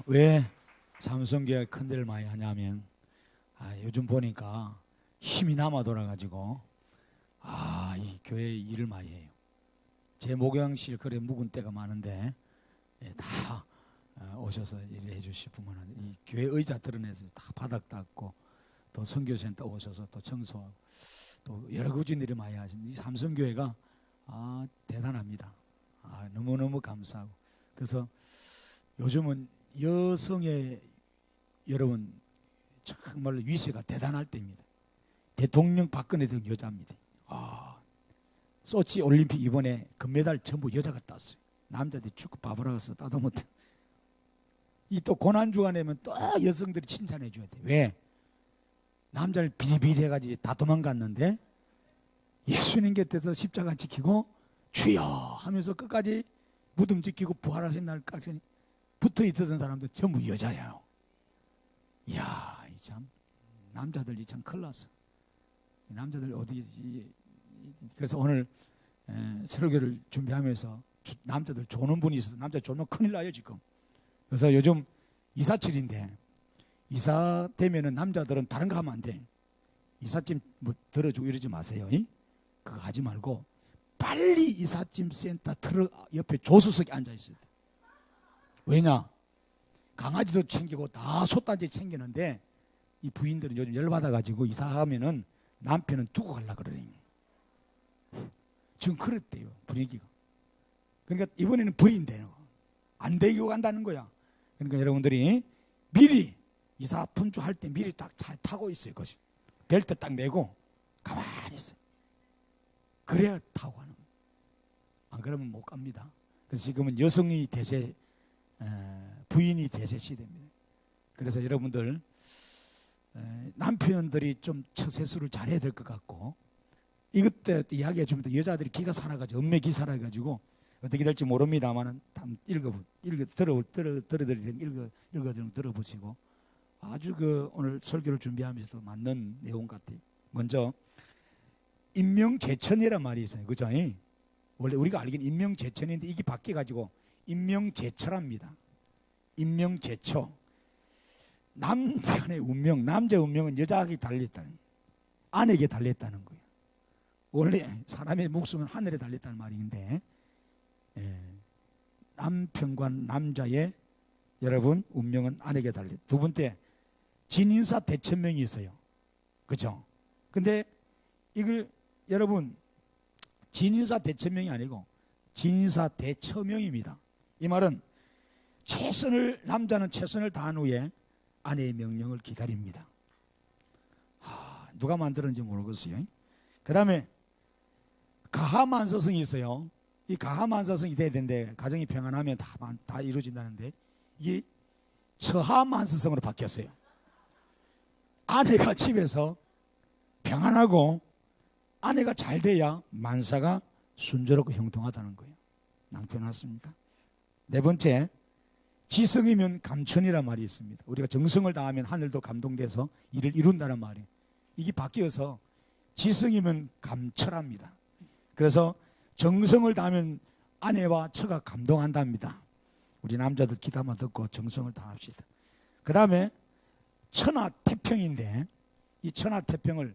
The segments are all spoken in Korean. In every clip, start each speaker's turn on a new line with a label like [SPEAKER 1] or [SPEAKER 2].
[SPEAKER 1] 왜 삼성교회가 큰데를 많이 하냐면 요즘 보니까 힘이 남아 돌아가지고 이 교회 일을 많이 해요. 제 목욕실 그래 묵은 때가 많은데 다 오셔서 일해 주시면 이 교회 의자 드러내서 다 바닥 닦고 또 선교센터 오셔서 또 청소하고 또 여러 가지 일을 많이 하신 이 삼성교회가 대단합니다. 너무너무 감사하고 그래서 요즘은 여성의 여러분 정말로 위세가 대단할 때입니다. 대통령 박근혜 등 여자입니다. 소치 올림픽 이번에 금메달 전부 여자가 땄어요. 남자들이 축구 바보라서 따도 못해. 이 또 고난 주간에면 또 여성들이 칭찬해 줘야 돼. 왜? 남자를 비리비리 해가지고 다 도망갔는데 예수님 곁에서 십자가 지키고 주여 하면서 끝까지 무덤 지키고 부활하신 날까지 붙어 있던 사람들 전부 여자예요. 이야, 참 남자들이 참 큰일 났어. 남자들 어디 그래서 오늘 설교를 준비하면서 남자들 조는 분이 있어서 남자 조면 큰일 나요 지금. 그래서 요즘 이사철인데 이사 되면은 남자들은 다른 거 하면 안 돼. 이삿짐 뭐 들어주고 이러지 마세요. 그거 하지 말고 빨리 이삿짐 센터 트럭 옆에 조수석에 앉아 있어야 돼. 왜냐? 강아지도 챙기고 다 솥단지 챙기는데 이 부인들은 요즘 열받아가지고 이사하면은 남편은 두고 가려고 그러거든요. 지금 그랬대요 분위기가. 그러니까 이번에는 버린대요. 안 데리고 간다는 거야. 그러니까 여러분들이 미리 이사 분주할 때 미리 딱 잘 타고 있어요. 것이 벨트 딱 매고 가만히 있어요. 그래야 타고 가는 거예요. 안 그러면 못 갑니다. 그래서 지금은 여성이 대세 부인이 대세 시대입니다. 그래서 여러분들 남편들이 좀 처세술을 잘해야 될 것 같고 이것 때 이야기해 주면 여자들이 기가 살아가지고 엄매 살아가지고 어떻게 될지 모릅니다만은 들어보시고 아주 오늘 설교를 준비하면서도 맞는 내용 같아요. 먼저 임명제천이란 말이 있어요. 그죠? 원래 우리가 알기는 임명제천인데 이게 바뀌어가지고 임명제처랍니다. 임명제처. 남편의 운명, 남자의 운명은 여자에게 달렸다는 거예요. 아내에게 달렸다는 거예요. 원래 사람의 목숨은 하늘에 달렸다는 말인데 남편과 남자의 여러분 운명은 아내에게 달렸다. 두 번째 진인사 대천명이 있어요. 그죠? 근데 이걸 여러분 진인사 대천명이 아니고 진인사 대처명입니다. 이 말은 남자는 최선을 다한 후에 아내의 명령을 기다립니다. 누가 만들었는지 모르겠어요. 그 다음에 가하만사성이 있어요. 이 가하만사성이 돼야 되는데 가정이 평안하면 다 이루어진다는데 이게 처하만사성으로 바뀌었어요. 아내가 집에서 평안하고 아내가 잘 돼야 만사가 순조롭고 형통하다는 거예요. 낭패났습니까? 네 번째 지성이면 감천이라는 말이 있습니다. 우리가 정성을 다하면 하늘도 감동돼서 일을 이룬다는 말이에요. 이게 바뀌어서 지성이면 감철합니다. 그래서 정성을 다하면 아내와 처가 감동한답니다. 우리 남자들 기다만 듣고 정성을 다합시다. 그 다음에 천하태평인데 이 천하태평을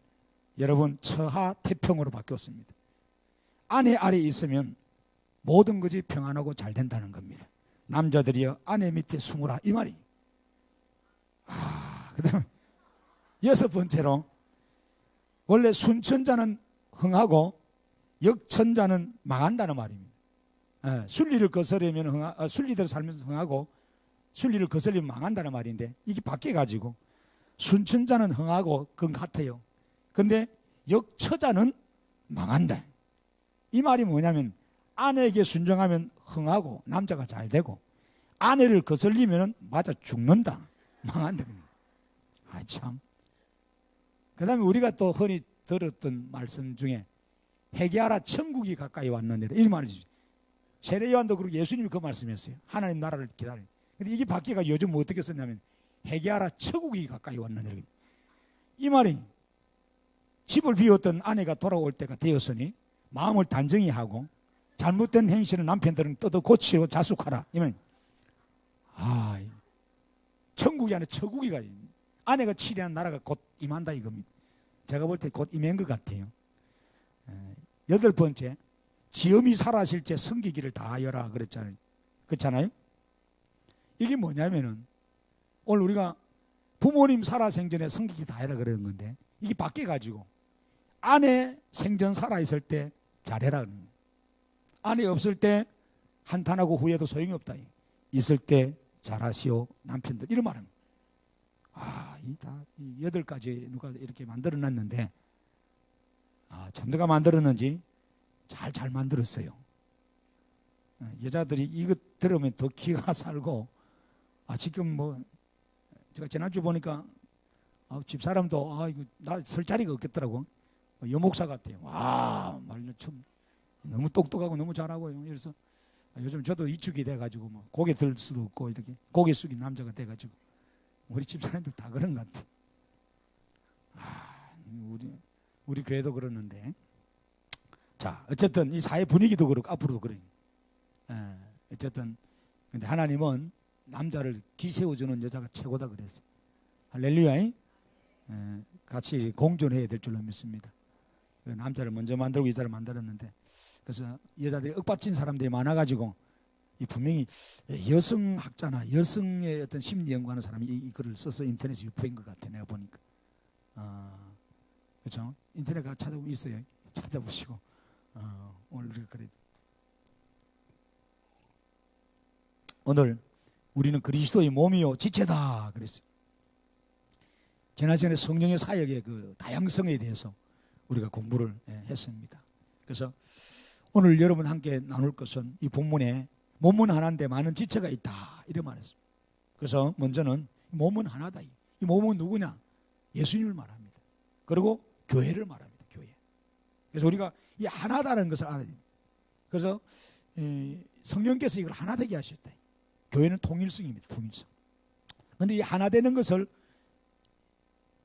[SPEAKER 1] 여러분 처하태평으로 바뀌었습니다. 아내 아래에 있으면 모든 것이 평안하고 잘 된다는 겁니다. 남자들이여 아내 밑에 숨으라 이 말이. 그 다음에 여섯 번째로 원래 순천자는 흥하고 역천자는 망한다는 말입니다. 순리를 거스르면 순리대로 살면서 흥하고 순리를 거스르면 망한다는 말인데 이게 바뀌어가지고 순천자는 흥하고 그건 같아요. 그런데 역처자는 망한다. 이 말이 뭐냐면 아내에게 순종하면 흥하고 남자가 잘 되고 아내를 거슬리면 맞아 죽는다. 망한다. 참. 그 다음에 우리가 또 흔히 들었던 말씀 중에 회개하라 천국이 가까이 왔느니라 이 말이죠. 세례요한도 그렇고 예수님이 그 말씀이었어요. 하나님 나라를 기다려. 근데 이게 바뀌가 요즘 어떻게 썼냐면 회개하라 천국이 가까이 왔느니라. 이 말이 집을 비웠던 아내가 돌아올 때가 되었으니 마음을 단정히 하고 잘못된 행실을 남편들은 뜯어 고치고 자숙하라. 이면 천국이 아니라 처국이가 아내가 치리하는 나라가 곧 임한다 이겁니다. 제가 볼 때 곧 임한 것 같아요. 8번째, 지엄이 살아실 때 섬기기를 다하여라 그랬잖아요. 그렇잖아요. 이게 뭐냐면은 오늘 우리가 부모님 살아생전에 섬기기 다해라 그러는 건데 이게 바뀌어가지고 아내 생전 살아있을 때 잘해라. 아내 없을 때 한탄하고 후회도 소용이 없다. 있을 때 잘하시오 남편들 이런 말은 이 8가지 누가 이렇게 만들어 놨는데 참 누가 만들었는지 잘 만들었어요. 여자들이 이거 들으면 더 기가 살고 지금 뭐 제가 지난주 보니까 집사람도 이거 나 설 자리가 없겠더라고. 여목사 같아요. 말로 참 너무 똑똑하고 너무 잘하고요. 그래서 요즘 저도 이축이 돼가지고 뭐 고개 들 수도 없고 이렇게 고개 숙인 남자가 돼가지고 우리 집사람들 다 그런 것 같아. 우리 교회도 그러는데 자 어쨌든 이 사회 분위기도 그렇고 앞으로도 그래요. 어쨌든 근데 하나님은 남자를 기세워주는 여자가 최고다 그랬어요. 할렐루야. 같이 공존해야 될 줄로 믿습니다. 남자를 먼저 만들고 여자를 만들었는데 그래서 여자들이 윽받친 사람들이 많아가지고 이 분명히 여성학자나 여성의 어떤 심리 연구하는 사람이 이 글을 써서 인터넷에 유포한 것 같아. 내가 보니까 그렇죠? 인터넷 가 찾아보면 있어요. 찾아보시고 오늘 우리가 그래. 오늘 우리는 그리스도의 몸이요 지체다 그랬어요. 지난 시간에 성령의 사역의 그 다양성에 대해서 우리가 공부를 했습니다. 그래서 오늘 여러분 함께 나눌 것은 이 본문에 몸은 하나인데 많은 지체가 있다 이렇게 말했습니다. 그래서 먼저는 몸은 하나다. 이 몸은 누구냐? 예수님을 말합니다. 그리고 교회를 말합니다. 교회. 그래서 우리가 이 하나다는 것을 알아야 됩니다. 그래서 성령께서 이걸 하나 되게 하셨다. 교회는 통일성입니다. 통일성. 그런데 이 하나 되는 것을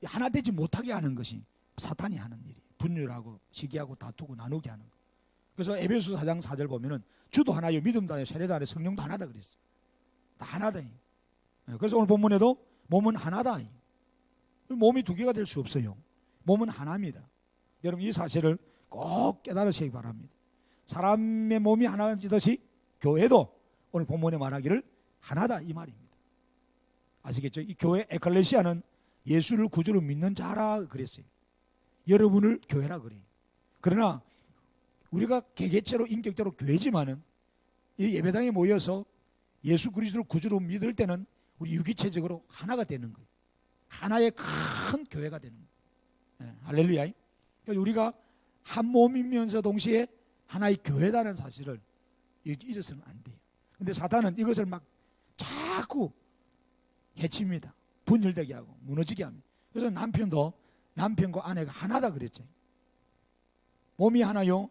[SPEAKER 1] 하나 되지 못하게 하는 것이 사탄이 하는 일이에요. 분열하고 시기하고 다투고 나누게 하는 거. 그래서 에베소 4장 4절 보면은 주도 하나요 믿음도 하나요 세례도 하나요 성령도 하나다 그랬어. 다 하나다. 그래서 오늘 본문에도 몸은 하나다. 몸이 두 개가 될 수 없어요. 몸은 하나입니다. 여러분 이 사실을 꼭 깨달으시기 바랍니다. 사람의 몸이 하나이듯이 교회도 오늘 본문에 말하기를 하나다 이 말입니다. 아시겠죠? 이 교회 에클레시아는 예수를 구주로 믿는 자라 그랬어요. 여러분을 교회라 그래요. 그러나 우리가 개개체로 인격적으로 교회지만은 이 예배당에 모여서 예수 그리스도를 구주로 믿을 때는 우리 유기체적으로 하나가 되는 거예요. 하나의 큰 교회가 되는 거예요. 할렐루야. 그러니까 우리가 한 몸이면서 동시에 하나의 교회다는 사실을 잊어서는 안 돼요. 근데 사탄은 이것을 막 자꾸 해칩니다. 분열되게 하고 무너지게 합니다. 그래서 남편도 남편과 아내가 하나다 그랬죠. 몸이 하나요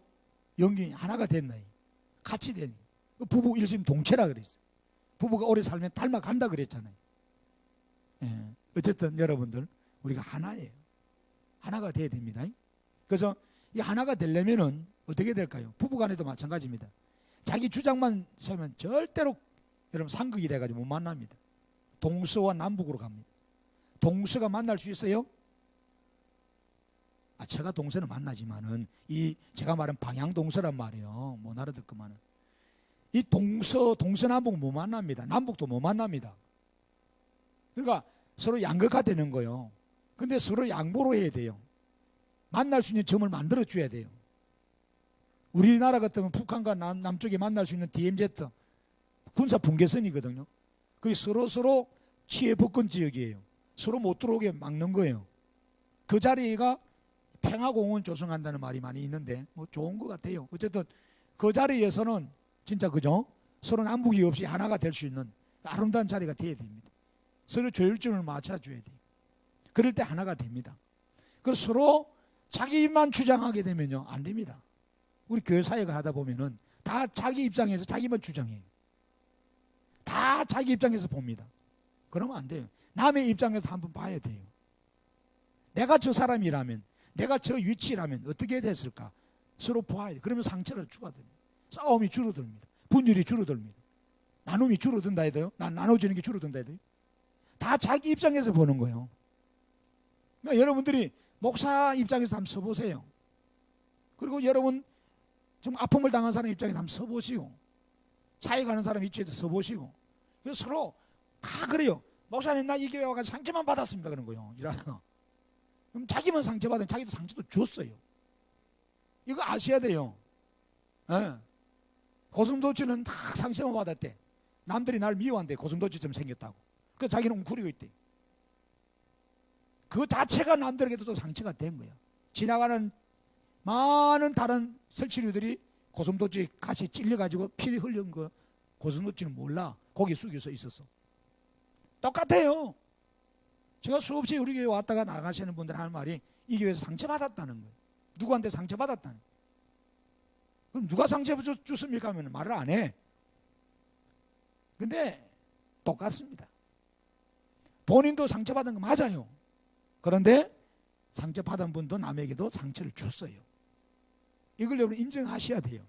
[SPEAKER 1] 영이 하나가 됐나요? 같이 되니 부부 일심동체라 그랬어요. 부부가 오래 살면 닮아간다 그랬잖아요. 어쨌든 여러분들 우리가 하나예요. 하나가 돼야 됩니다. 그래서 이 하나가 되려면은 어떻게 될까요? 부부간에도 마찬가지입니다. 자기 주장만 세우면 절대로 여러분 상극이 돼가지고 못 만납니다. 동서와 남북으로 갑니다. 동서가 만날 수 있어요? 제가 동서는 만나지만은 이 제가 말한 방향 동서란 말이에요. 못 알아듣구만은 이 동서남북 못 만납니다. 남북도 못 만납니다. 그러니까 서로 양극화 되는 거예요. 근데 서로 양보로 해야 돼요. 만날 수 있는 점을 만들어 줘야 돼요. 우리나라 같으면 북한과 남쪽에 만날 수 있는 DMZ 군사 분계선이거든요. 그게 서로 치해 복권 지역이에요. 서로 못 들어오게 막는 거예요. 그 자리가 평화공원 조성한다는 말이 많이 있는데 뭐 좋은 것 같아요. 어쨌든 그 자리에서는 진짜 그죠? 서로 남북이 없이 하나가 될 수 있는 아름다운 자리가 돼야 됩니다. 서로 조율점을 맞춰줘야 돼요. 그럴 때 하나가 됩니다. 그래서 서로 자기만 주장하게 되면요 안 됩니다. 우리 교회 사역을 하다 보면은 다 자기 입장에서 자기만 주장해요. 다 자기 입장에서 봅니다. 그러면 안 돼요. 남의 입장에서 한번 봐야 돼요. 내가 저 사람이라면, 내가 저 위치라면 어떻게 됐을까? 서로 보아야 돼요. 그러면 상처를 줄어듭니다. 싸움이 줄어듭니다. 분열이 줄어듭니다. 나눔이 줄어든다 해도요. 나눠주는 게 줄어든다 해도요. 다 자기 입장에서 보는 거예요. 그러니까 여러분들이 목사 입장에서 한번 서보세요. 그리고 여러분 좀 아픔을 당한 사람 입장에서 한번 서보시고, 사회 가는 사람 입장에서 서보시고, 서로 다 그래요. 목사님, 나 이 교회 와가지고 상처만 받았습니다. 그런 거요. 일하다가. 그럼 자기만 상처받은, 자기도 상처도 줬어요. 이거 아셔야 돼요. 예. 고슴도치는 다 상처만 받았대. 남들이 날 미워한대. 고슴도치처럼 생겼다고. 그래서 자기는 웅크리고 있대. 그 자체가 남들에게도 또 상처가 된 거야. 지나가는 많은 다른 설치류들이 고슴도치 가시에 찔려가지고 피를 흘린 거 고슴도치는 몰라. 고개 숙여서 있었어. 똑같아요. 제가 수없이 우리 교회 왔다가 나가시는 분들 하는 말이 이 교회에서 상처받았다는 거예요. 누구한테 상처받았다는 거예요. 그럼 누가 상처 줬습니까 하면 말을 안 해. 근데 똑같습니다. 본인도 상처받은 거 맞아요. 그런데 상처받은 분도 남에게도 상처를 줬어요. 이걸 여러분 인정하셔야 돼요.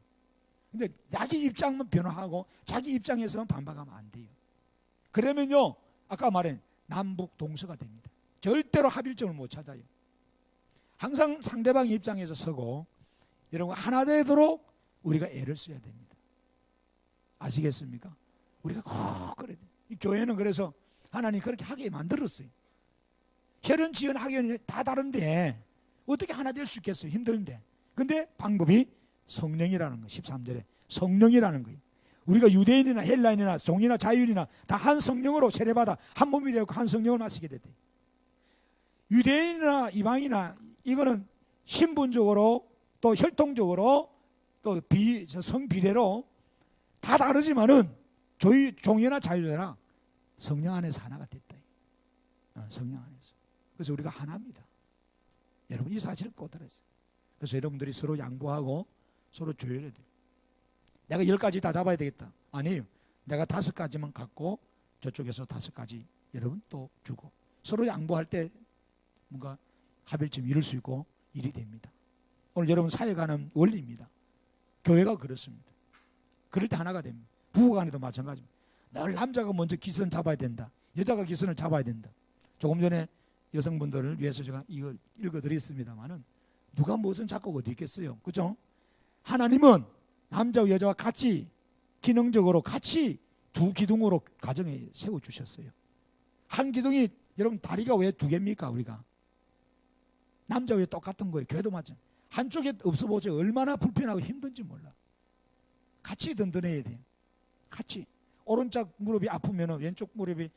[SPEAKER 1] 근데 자기 입장만 변화하고 자기 입장에서만 반박하면 안 돼요. 그러면요, 아까 말한 남북 동서가 됩니다. 절대로 합일점을 못 찾아요. 항상 상대방 입장에서 서고 여러분 하나 되도록 우리가 애를 써야 됩니다. 아시겠습니까? 우리가 꼭 그래야 돼요. 이 교회는 그래서 하나님 그렇게 하게 만들었어요. 혈연, 지연, 학연이 다 다른데 어떻게 하나 될 수 있겠어요? 힘든데. 근데 방법이 성령이라는 거. 13절에 성령이라는 거예요. 우리가 유대인이나 헬라인이나 종이나 자유인이나 다 한 성령으로 세례받아 한 몸이 되고 한 성령을 마시게 됐대. 유대인이나 이방이나 이거는 신분적으로 또 혈통적으로 또 성비례로 다 다르지만은 종이나 자유나 성령 안에서 하나가 됐다. 성령 안에서. 그래서 우리가 하나입니다. 여러분 이 사실을 꼭 들었어요. 그래서 여러분들이 서로 양보하고 서로 조율해야 돼요. 내가 10가지 다 잡아야 되겠다. 아니에요. 내가 5가지만 갖고 저쪽에서 5가지 여러분 또 주고 서로 양보할 때 뭔가 합일점 이룰 수 있고 일이 됩니다. 오늘 여러분 사회 가는 원리입니다. 교회가 그렇습니다. 그럴 때 하나가 됩니다. 부부간에도 마찬가지입니다. 늘 남자가 먼저 기선 잡아야 된다. 여자가 기선을 잡아야 된다. 조금 전에 여성분들을 위해서 제가 이걸 읽어드렸습니다만은 누가 무슨 잡고 어디 있겠어요. 그죠? 하나님은 남자와 여자와 같이 기능적으로 같이 두 기둥으로 가정에 세워주셨어요. 한 기둥이 여러분 다리가 왜 2개입니까? 우리가 남자와 똑같은 거예요. 교회도 마찬가지. 한쪽에 없어 보세요. 얼마나 불편하고 힘든지 몰라. 같이 든든해야 돼요. 같이. 오른쪽 무릎이 아프면 왼쪽 무릎이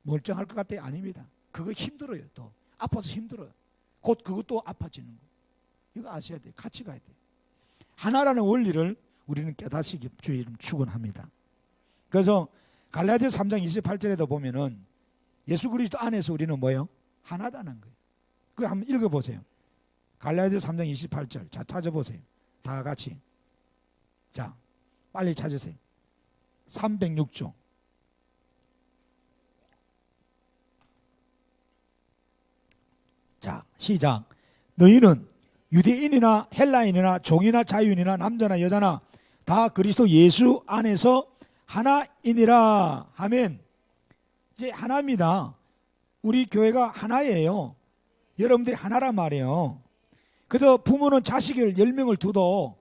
[SPEAKER 1] 멀쩡할 것 같아요? 아닙니다. 그거 힘들어요. 또 아파서 힘들어요. 곧 그것도 아파지는 거. 이거 아셔야 돼요. 같이 가야 돼요. 하나라는 원리를 우리는 깨닫시기 주의 이름 축원합니다. 그래서 갈라디아서 3장 28절에도 보면은 예수 그리스도 안에서 우리는 뭐예요? 하나다는 거예요. 그거 한번 읽어보세요. 갈라디아서 3장 28절. 자, 찾아보세요. 다 같이. 자, 빨리 찾으세요. 306조. 자, 시작. 너희는 유대인이나 헬라인이나 종이나 자유인이나 남자나 여자나 다 그리스도 예수 안에서 하나이니라 하면 이제 하나입니다. 우리 교회가 하나예요. 여러분들이 하나란 말이에요. 그래서 부모는 자식을 10명을 두도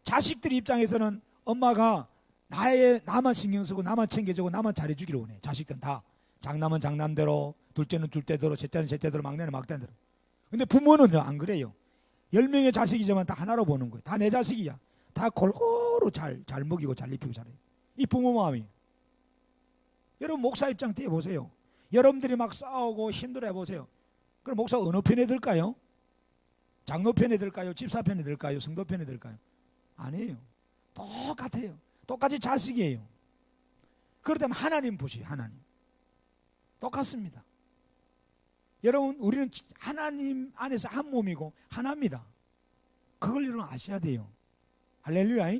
[SPEAKER 1] 자식들 입장에서는 엄마가 나만 신경 쓰고 나만 챙겨주고 나만 잘해주기를 원해. 자식들은 다 장남은 장남대로, 둘째는 둘째대로, 셋째는 셋째대로, 막내는 막내대로. 근데 부모는 안 그래요. 10명의 자식이지만 다 하나로 보는 거예요. 다 내 자식이야. 다 골고루 잘 먹이고 잘 입히고 잘해요. 이 부모 마음이. 여러분 목사 입장 때 보세요. 여러분들이 막 싸우고 힘들어 보세요. 그럼 목사 어느 편에 들까요? 장로 편에 들까요? 집사 편에 들까요? 성도 편에 들까요? 아니에요. 똑같아요. 똑같이 자식이에요. 그렇다면 하나님 보시오. 하나님. 똑같습니다. 여러분 우리는 하나님 안에서 한 몸이고 하나입니다. 그걸 여러분 아셔야 돼요. 할렐루야.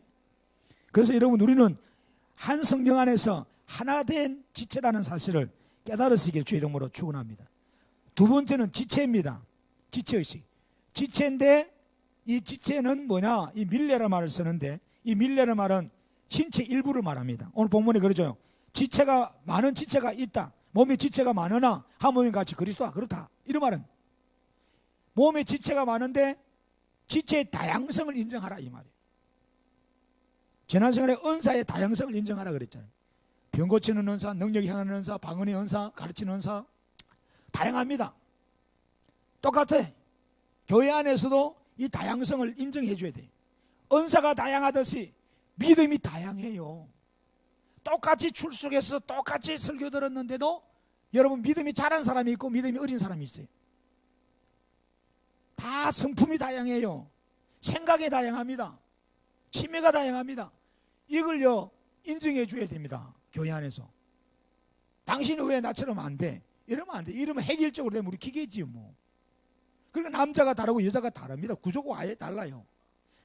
[SPEAKER 1] 그래서 여러분 우리는 한 성령 안에서 하나 된 지체라는 사실을 깨달으시길 주의 이름으로 축원합니다. 두 번째는 지체입니다. 지체의식. 지체인데 이 지체는 뭐냐? 이 밀레라는 말을 쓰는데 이 밀레라는 말은 신체 일부를 말합니다. 오늘 본문에 그러죠. 지체가 많은 지체가 있다. 몸에 지체가 많으나 한 몸인 같이 그리스도와 그렇다. 이런 말은 몸에 지체가 많은데 지체의 다양성을 인정하라 이 말이에요. 지난 시간에 은사의 다양성을 인정하라 그랬잖아요. 병 고치는 은사, 능력이 향하는 은사, 방언의 은사, 가르치는 은사 다양합니다. 똑같아. 교회 안에서도 이 다양성을 인정해 줘야 돼요. 은사가 다양하듯이 믿음이 다양해요. 똑같이 출석해서 똑같이 설교 들었는데도 여러분 믿음이 잘한 사람이 있고 믿음이 어린 사람이 있어요. 다 성품이 다양해요. 생각이 다양합니다. 취미가 다양합니다. 이걸요 인정해 줘야 됩니다. 교회 안에서. 당신은 왜 나처럼 안 돼? 이러면 안 돼. 이러면 획일적으로 되면 우리 기계지 뭐. 그러니까 남자가 다르고 여자가 다릅니다. 구조가 아예 달라요.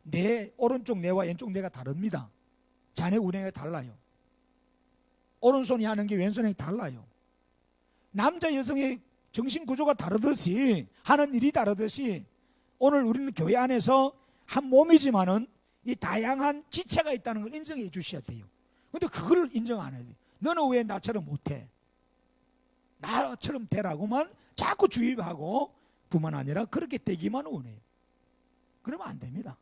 [SPEAKER 1] 내 오른쪽 뇌와 왼쪽 뇌가 다릅니다. 자네 운행이 달라요. 오른손이 하는 게 왼손이 달라요. 남자 여성의 정신 구조가 다르듯이 하는 일이 다르듯이 오늘 우리는 교회 안에서 한 몸이지만은 이 다양한 지체가 있다는 걸 인정해 주셔야 돼요. 근데 그걸 인정 안 해요. 너는 왜 나처럼 못해? 나처럼 되라고만 자꾸 주입하고 뿐만 아니라 그렇게 되기만 원해요. 그러면 안 됩니다.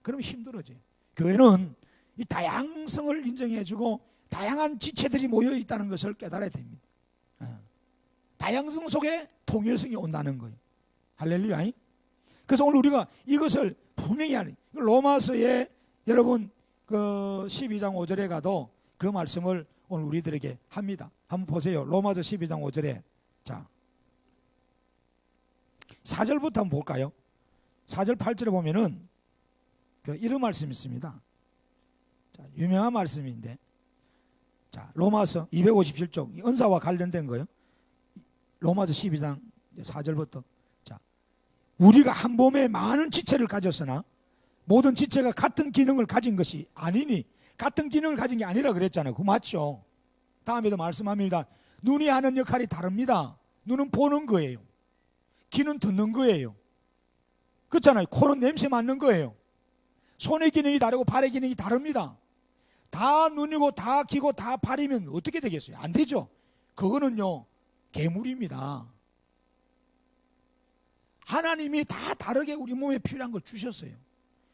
[SPEAKER 1] 그러면 힘들어져요. 교회는 이 다양성을 인정해 주고 다양한 지체들이 모여 있다는 것을 깨달아야 됩니다. 다양성 속에 통일성이 온다는 거예요. 할렐루야. 그래서 오늘 우리가 이것을 분명히 하는 로마서에 여러분 그 12장 5절에 가도 그 말씀을 오늘 우리들에게 합니다. 한번 보세요. 로마서 12장 5절에 자 4절부터 한번 볼까요? 4절 8절에 보면은 이런 말씀이 있습니다. 자, 유명한 말씀인데 자 로마서 257쪽 은사와 관련된 거예요. 로마서 12장 4절부터 자 우리가 한 몸에 많은 지체를 가졌으나 모든 지체가 같은 기능을 가진 것이 아니니 같은 기능을 가진 게 아니라 그랬잖아요. 그거 맞죠? 다음에도 말씀합니다. 눈이 하는 역할이 다릅니다. 눈은 보는 거예요. 귀는 듣는 거예요. 그렇잖아요. 코는 냄새 맡는 거예요. 손의 기능이 다르고 발의 기능이 다릅니다. 다 눈이고 다 귀고 다 발이면 어떻게 되겠어요? 안 되죠. 그거는요 괴물입니다. 하나님이 다 다르게 우리 몸에 필요한 걸 주셨어요.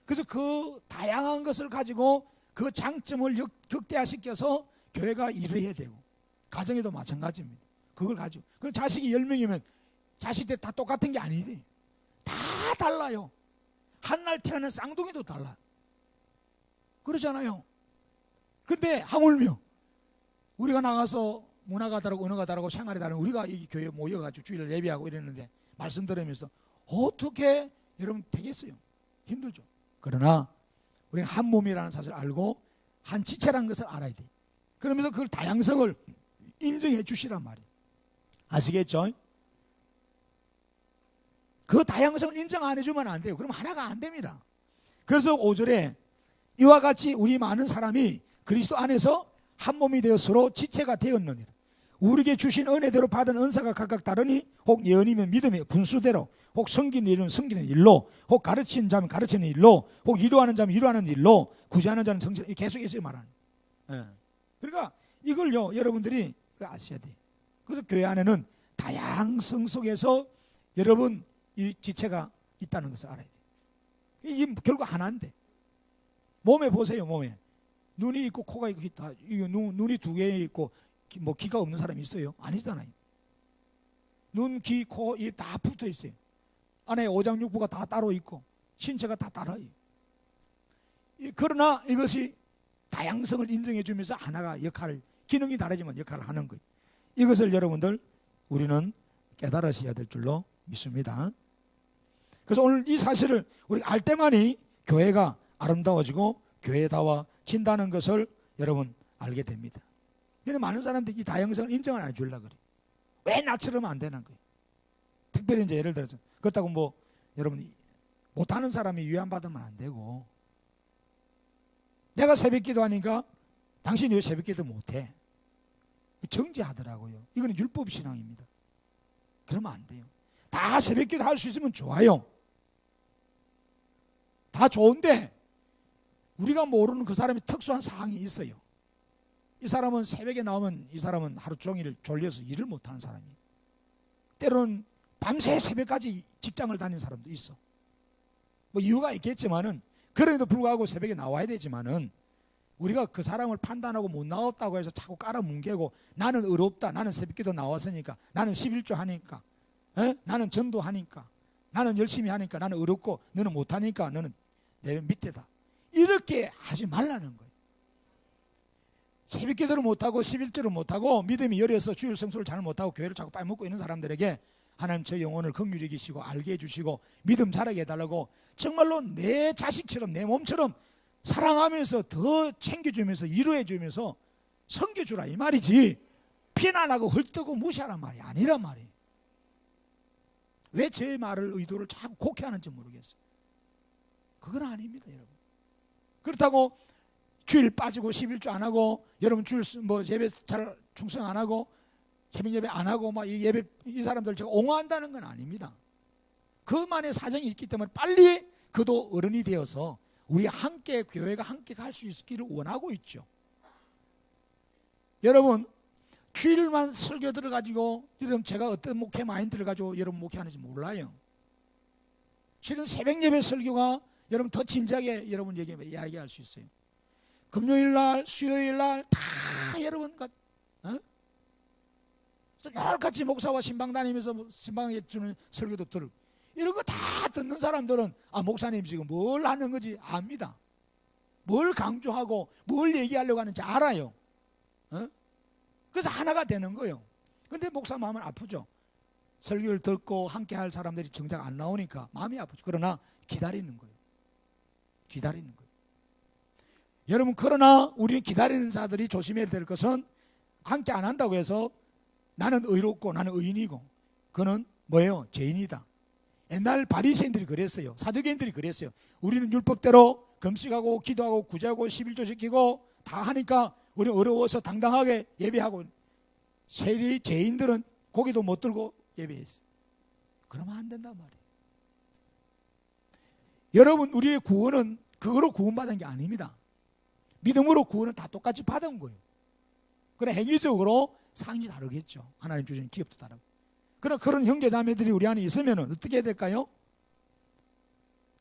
[SPEAKER 1] 그래서 그 다양한 것을 가지고 그 장점을 극대화시켜서 교회가 일을 해야 되고 가정에도 마찬가지입니다. 그걸 가지고 그 자식이 10명이면 자식들 다 똑같은 게 아니지. 다 달라요. 한날 태어난 쌍둥이도 달라. 그러잖아요. 근데 하물며 우리가 나가서 문화가 다르고 언어가 다르고 생활이 다르고 우리가 이 교회에 모여가지고 주일을 예배하고 이랬는데 말씀 들으면서 어떻게 여러분 되겠어요? 힘들죠. 그러나 우리가 한 몸이라는 사실을 알고 한 지체라는 것을 알아야 돼. 그러면서 그걸 다양성을 인정해 주시란 말이에요. 아시겠죠? 그 다양성을 인정 안 해주면 안 돼요. 그럼 하나가 안 됩니다. 그래서 5절에 이와 같이 우리 많은 사람이 그리스도 안에서 한 몸이 되어 서로 지체가 되었느니라. 우리에게 주신 은혜대로 받은 은사가 각각 다르니 혹 예언이면 믿음의 분수대로 혹 섬기는 일은 섬기는 일로 혹 가르치는 자면 가르치는 일로 혹 위로하는 자면 위로하는 일로 구제하는 자는 정죄 계속해서 말하는 그러니까 이걸요 여러분들이 아셔야 돼요. 그래서 교회 안에는 다양성 속에서 여러분 이 지체가 있다는 것을 알아야 돼요. 이게 결국 하나인데 몸에 보세요. 몸에 눈이 있고 코가 있고 눈이 두 개 있고 뭐 귀가 없는 사람이 있어요? 아니잖아요. 눈, 귀, 코, 입 다 붙어 있어요. 안에 오장육부가 다 따로 있고 신체가 다 달라요. 그러나 이것이 다양성을 인정해 주면서 하나가 역할을 기능이 다르지만 역할을 하는 거예요. 이것을 여러분들 우리는 깨달으셔야 될 줄로 믿습니다. 그래서 오늘 이 사실을 우리가 알 때만이 교회가 아름다워지고 교회다워진다는 것을 여러분 알게 됩니다. 근데 많은 사람들이 이 다양성을 인정을 안 해주려고 그래요. 왜 나처럼 안 되는 거예요? 특별히 이제 예를 들어서 그렇다고 뭐 여러분 못하는 사람이 위안받으면 안 되고 내가 새벽기도 하니까 당신이 왜 새벽기도 못해? 정죄하더라고요. 이거는 율법신앙입니다. 그러면 안 돼요. 다 새벽기도 할 수 있으면 좋아요. 다 좋은데 우리가 모르는 그 사람이 특수한 사항이 있어요. 이 사람은 새벽에 나오면 이 사람은 하루 종일 졸려서 일을 못하는 사람이에요. 때로는 밤새 새벽까지 직장을 다니는 사람도 있어. 뭐 이유가 있겠지만은, 그럼에도 불구하고 새벽에 나와야 되지만은, 우리가 그 사람을 판단하고 못 나왔다고 해서 자꾸 깔아뭉개고, 나는 의롭다, 나는 새벽기도 나왔으니까, 나는 11조 하니까, 나는 전도하니까, 나는 열심히 하니까, 나는 의롭고 너는 못하니까 너는 내 밑에다, 이렇게 하지 말라는 거예요. 새벽기도를 못하고 11조를 못하고 믿음이 여려서 주일 성수를 잘 못하고 교회를 자꾸 빠먹고 있는 사람들에게 하나님 저 영혼을 긍휼히 여기시고 알게 해주시고 믿음 자라게 해달라고, 정말로 내 자식처럼 내 몸처럼 사랑하면서 더 챙겨주면서 위로해주면서 섬겨주라 이 말이지, 비난하고 헐떡고 무시하란 말이 아니란 말이에요. 왜 제 말을 의도를 자꾸 곡해하는지 모르겠어요. 그건 아닙니다, 여러분. 그렇다고 주일 빠지고 11조 안 하고, 여러분 주일 뭐 예배 잘 충성 안 하고 새벽 예배 안 하고 막 이 예배 이 사람들 제가 옹호한다는 건 아닙니다. 그만의 사정이 있기 때문에 빨리 그도 어른이 되어서 우리 함께 교회가 함께 갈 수 있기를 원하고 있죠. 여러분 주일만 설교 들어가지고, 여러분 제가 어떤 목회 마인드를 가지고 여러분 목회하는지 몰라요. 실은 새벽 예배 설교가 여러분 더 진지하게 여러분 이야기할 수 있어요. 금요일 날, 수요일 날 다 여러분 늘 같이 목사와 신방 다니면서 신방에 주는 설교도 들을, 이런 거 다 듣는 사람들은 목사님 지금 뭘 하는 건지 압니다. 뭘 강조하고 뭘 얘기하려고 하는지 알아요. 그래서 하나가 되는 거예요. 근데 목사 마음은 아프죠. 설교를 듣고 함께 할 사람들이 정작 안 나오니까 마음이 아프죠. 그러나 기다리는 거예요. 기다리는 거예요. 여러분, 그러나 우리는 기다리는 자들이 조심해야 될 것은, 함께 안 한다고 해서 나는 의롭고 나는 의인이고 그는 뭐예요? 죄인이다. 옛날 바리새인들이 그랬어요. 사두개인들이 그랬어요. 우리는 율법대로 금식하고 기도하고 구제하고 11조 지키고 다 하니까 우리 어려워서 당당하게 예배하고, 세리 죄인들은 고기도 못 들고 예배했어요. 그러면 안 된단 말이에요. 여러분, 우리의 구원은 그거로 구원받은 게 아닙니다. 믿음으로 구원은 다 똑같이 받은 거예요. 그러나 행위적으로 상이 다르겠죠. 하나님 주신 기업도 다르고. 그러나 그런 형제 자매들이 우리 안에 있으면 어떻게 해야 될까요?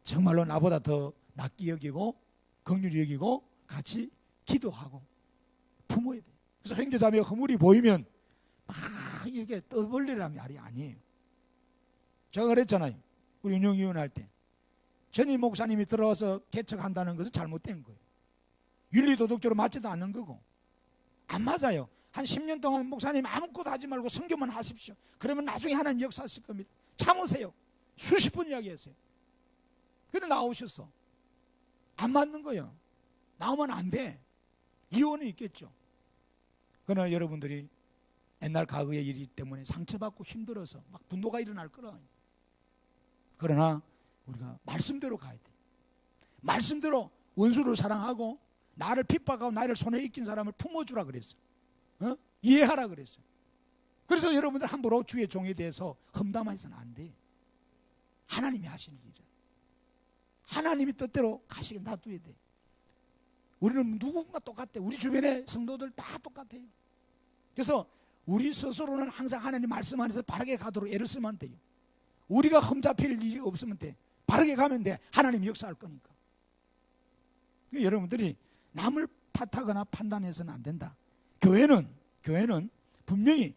[SPEAKER 1] 정말로 나보다 더 낫게 여기고 긍휼히 여기고 같이 기도하고 품어야 돼요. 그래서 형제 자매가 허물이 보이면 막 이렇게 떠벌리라는 말이 아니에요. 제가 그랬잖아요. 우리 운영위원 할 때 전임 목사님이 들어와서 개척한다는 것은 잘못된 거예요. 윤리도덕적으로 맞지도 않는 거고, 안 맞아요. 한 10년 동안 목사님 아무것도 하지 말고 선교만 하십시오. 그러면 나중에 하나님 역사하실 겁니다. 참으세요. 수십 번 이야기했어요. 근데 나오셨어. 안 맞는 거예요. 나오면 안 돼. 이혼은 있겠죠. 그러나 여러분들이 옛날 과거의 일이기 때문에 상처받고 힘들어서 막 분노가 일어날 거라. 그러나 우리가 말씀대로 가야 돼. 말씀대로 원수를 사랑하고 나를 핍박하고 나를 손에 익힌 사람을 품어주라 그랬어. 이해하라 그랬어요. 그래서 여러분들 함부로 주의 종에 대해서 험담해서는 안 돼. 하나님이 하시는 일이야. 하나님이 뜻대로 가시게 놔둬야 돼. 우리는 누군가 똑같아. 우리 주변의 성도들 다 똑같아요. 그래서 우리 스스로는 항상 하나님 말씀 안에서 바르게 가도록 애를 쓰면 돼요. 우리가 흠잡힐 일이 없으면 돼. 바르게 가면 돼. 하나님이 역사할 거니까. 여러분들이 남을 탓하거나 판단해서는 안 된다. 교회는 분명히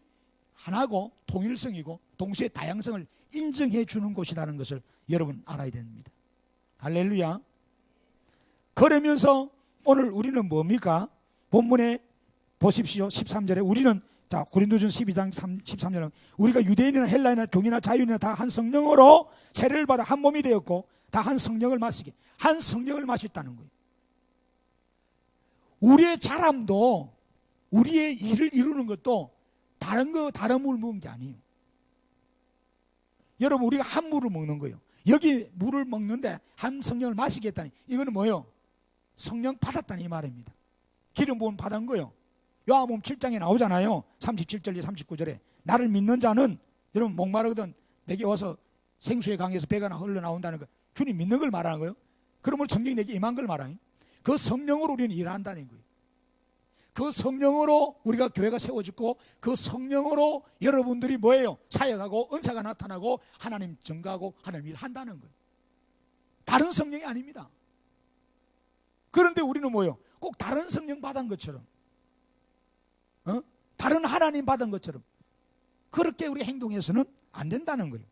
[SPEAKER 1] 하나고 통일성이고 동시에 다양성을 인정해 주는 곳이라는 것을 여러분 알아야 됩니다. 할렐루야. 그러면서 오늘 우리는 뭡니까? 본문에 보십시오. 13절에 우리는, 자, 고린도전서 12장 13절에 우리가 유대인이나 헬라인이나 종이나 자유인이나 다 한 성령으로 세례를 받아 한 몸이 되었고 다 한 성령을 마시게, 한 성령을 마셨다는 거예요. 우리의 자람도, 우리의 일을 이루는 것도 다른 물을 먹은 게 아니에요. 여러분, 우리가 한 물을 먹는 거예요. 여기 물을 먹는데 한 성령을 마시겠다니, 이거는 뭐예요? 성령 받았다는 이 말입니다. 기름 부음 받은 거예요. 요한복음 7장에 나오잖아요. 37절 39절에 나를 믿는 자는, 여러분 목마르거든 내게 와서 생수의 강에서 배가 흘러나온다는 거, 주님 믿는 걸 말하는 거예요. 그러므로 성령이 내게 임한 걸 말하는 거예요. 그 성령으로 우리는 일한다는 거예요. 그 성령으로 우리가 교회가 세워지고 그 성령으로 여러분들이 뭐예요? 사역하고 은사가 나타나고 하나님 증거하고 하나님 일 한다는 거예요. 다른 성령이 아닙니다. 그런데 우리는 뭐예요? 꼭 다른 성령 받은 것처럼, 다른 하나님 받은 것처럼 그렇게 우리 행동해서는 안 된다는 거예요.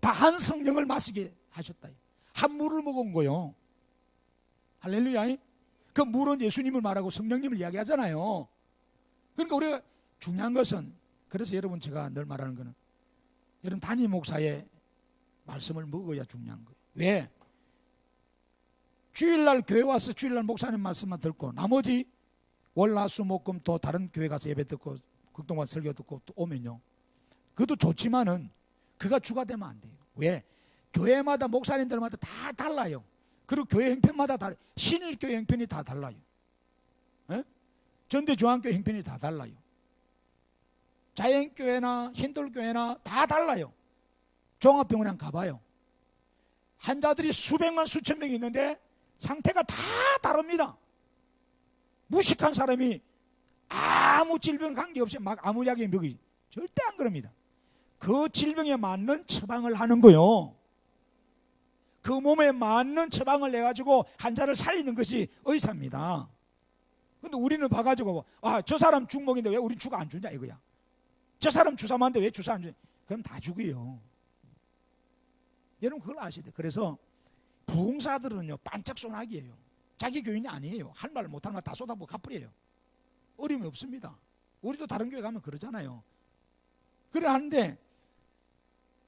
[SPEAKER 1] 다 한 성령을 마시게 하셨다. 한 물을 먹은 거요. 할렐루야. 그 물은 예수님을 말하고 성령님을 이야기하잖아요. 그러니까 우리가 중요한 것은, 그래서 여러분 제가 늘 말하는 거는 여러분 담임 목사의 말씀을 먹어야 중요한 거예요. 왜? 주일날 교회 와서 주일날 목사님 말씀만 듣고 나머지 월화수목금 또 다른 교회 가서 예배 듣고 극동와 설교 듣고 또 오면요, 그것도 좋지만은 그가 주가 되면 안 돼요. 왜? 교회마다 목사님들마다 다 달라요. 그리고 교회 형편마다 달라요. 신일교회 형편이 다 달라요. 전대중앙교회 형편이 다 달라요. 자연교회나 힌돌교회나 다 달라요. 종합병원에 가봐요. 환자들이 수백만 수천 명이 있는데 상태가 다 다릅니다. 무식한 사람이 아무 질병 관계없이 막 아무 약에 먹이 절대 안 그럽니다. 그 질병에 맞는 처방을 하는 거요. 그 몸에 맞는 처방을 내가지고 환자를 살리는 것이 의사입니다. 근데 우리는 봐가지고 저 사람 죽먹인데 왜 우린 주가 안 주냐 이거야. 저 사람 주사 맞는데 왜 주사 안 주냐. 그럼 다 죽어요. 여러분 그걸 아셔야 돼요. 그래서 부흥사들은요 반짝 소나기예요. 자기 교인이 아니에요. 할 말 못할 말 다 쏟아부어 갚으래요. 어려움이 없습니다. 우리도 다른 교회 가면 그러잖아요. 그래 하는데